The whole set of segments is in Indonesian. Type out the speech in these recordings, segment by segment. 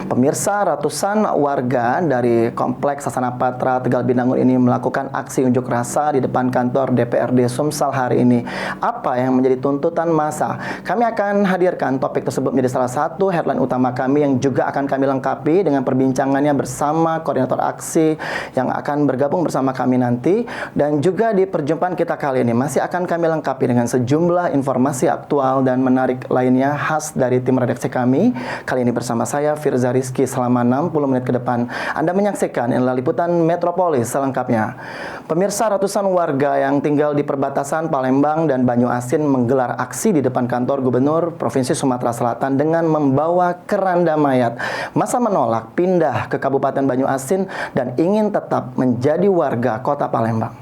Pemirsa, ratusan warga dari Kompleks Sasana Patra Tegal Binangun ini melakukan aksi unjuk rasa di depan kantor DPRD Sumsel hari ini. Apa yang menjadi tuntutan massa? Kami akan hadirkan topik tersebut menjadi salah satu headline utama kami yang juga akan kami lengkapi dengan perbincangannya bersama koordinator aksi yang akan bergabung bersama kami nanti. Dan juga di perjumpaan kita kali ini masih akan kami lengkapi dengan sejumlah informasi aktual dan menarik lainnya khas dari tim redaksi kami. Kali ini bersama saya Firza Rizky selama 60 menit ke depan. Anda menyaksikan inilah liputan Metropolis selengkapnya. Pemirsa, ratusan warga yang tinggal di perbatasan Palembang dan Banyuasin menggelar aksi di depan kantor Gubernur Provinsi Sumatera Selatan dengan membawa keranda mayat. Massa menolak pindah ke Kabupaten Banyuasin dan ingin tetap menjadi warga Kota Palembang.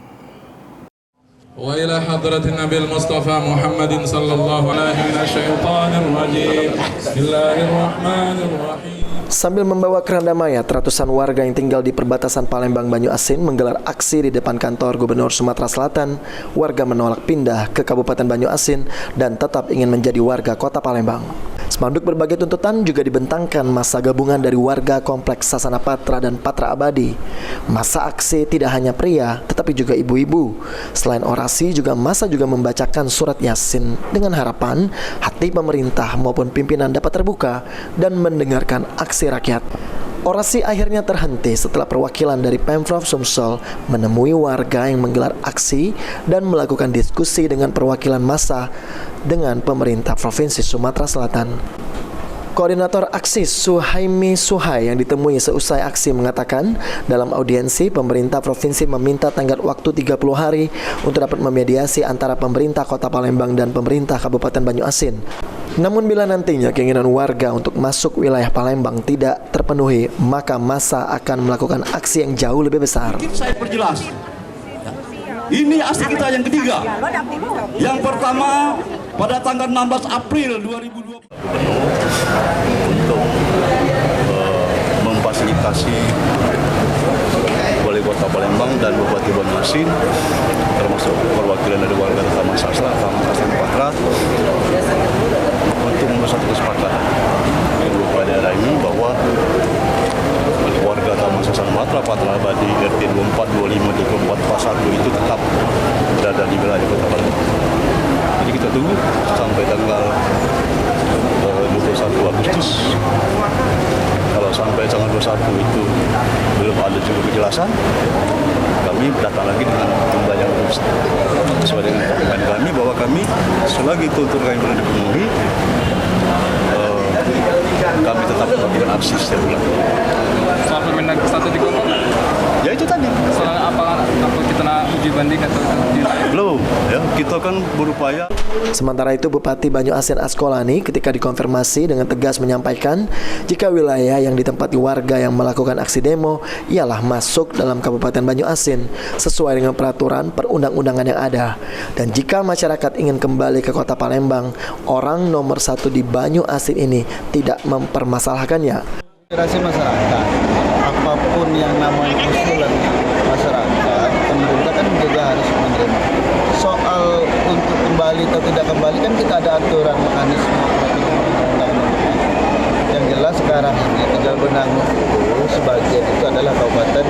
Wa ila hadratin Nabil Mustafa Muhammadin sallallahu alaihi wasallam. Bismillahirrahmanirrahim. Sambil membawa keranda mayat, ratusan warga yang tinggal di perbatasan Palembang Banyuasin menggelar aksi di depan kantor Gubernur Sumatera Selatan. Warga menolak pindah ke Kabupaten Banyuasin dan tetap ingin menjadi warga Kota Palembang. Spanduk berbagai tuntutan juga dibentangkan massa gabungan dari warga Kompleks Sasana Patra dan Patra Abadi. Massa aksi tidak hanya pria, tetapi juga ibu-ibu. Selain orasi, massa juga membacakan surat Yasin dengan harapan hati pemerintah maupun pimpinan dapat terbuka dan mendengarkan aksi rakyat. Orasi akhirnya terhenti setelah perwakilan dari Pemprov Sumsel menemui warga yang menggelar aksi dan melakukan diskusi dengan perwakilan massa dengan pemerintah Provinsi Sumatera Selatan. Koordinator aksi Suhaimi Suhai yang ditemui seusai aksi mengatakan dalam audiensi pemerintah provinsi meminta tenggat waktu 30 hari untuk dapat memediasi antara pemerintah Kota Palembang dan pemerintah Kabupaten Banyuasin. Namun bila nantinya keinginan warga untuk masuk wilayah Palembang tidak terpenuhi, maka massa akan melakukan aksi yang jauh lebih besar. Saya perjelas, ini aksi kita yang ketiga. Yang pertama pada tanggal 16 April 2020 untuk memfasilitasi Wali Kota Palembang dan Bupati Banyuasin, termasuk perwakilan dari warga Taman Sastra Patra, untuk membuat satu kesepakatan di beberapa daerah ini bahwa warga Taman Sastra Patra Abadi RT 24, 25, 24, Pasar 2 itu tetap berada di wilayah Kota Palembang. Jadi kita tunggu sampai tanggal 21 Agustus. Kalau sampai tanggal 21 itu belum ada juga kejelasan, kami datang lagi dengan jumlah yang sesuai dengan komitmen kami bahwa kami selagi tuntutan kami belum dipenuhi, kami tetap melakukan aksi setiap bulan. Soal Permendag 1 di Komplek? Ya itu tadi. Soal apa kita uji banding atau belum? Ya, kita kan berupaya. Sementara itu Bupati Banyuasin Askolani ketika dikonfirmasi dengan tegas menyampaikan jika wilayah yang ditempati warga yang melakukan aksi demo ialah masuk dalam Kabupaten Banyuasin sesuai dengan peraturan perundang-undangan yang ada. Dan jika masyarakat ingin kembali ke Kota Palembang, orang nomor 1 di Banyuasin ini tidak mempermasalahkannya. Aspirasi masyarakat, apapun yang namanya usulan masyarakat, pemerintah kan juga harus menerima. Soal untuk kembali atau tidak kembali kan kita ada aturan mekanisme undang-undang. Yang jelas sekarang ini Tegal Binangun itu sebagian itu adalah Kabupaten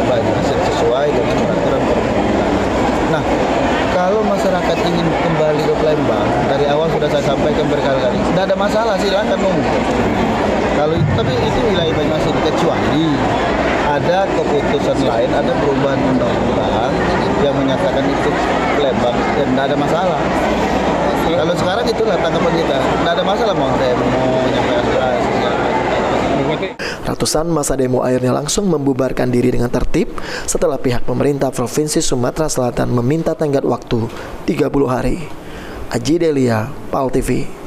Banyuasin sesuai dengan peraturan perundang-undangan. Nah, kalau masyarakat ingin kembali ke Palembang, dari awal sudah saya sampaikan berkali-kali, tidak ada masalah, silakan nunggu. Kalau tapi itu wilayah Banyuasin, kecuali ada keputusan lain, ada perubahan undang-undang yang menyatakan itu Palembang dan tidak ada masalah. Kalau sekarang itulah tanggapan kita, tidak ada masalah mau demo, nyampe aspirasi. Ratusan massa demo akhirnya langsung membubarkan diri dengan tertib setelah pihak pemerintah Provinsi Sumatera Selatan meminta tenggat waktu 30 hari. Aji Delia, PAL TV.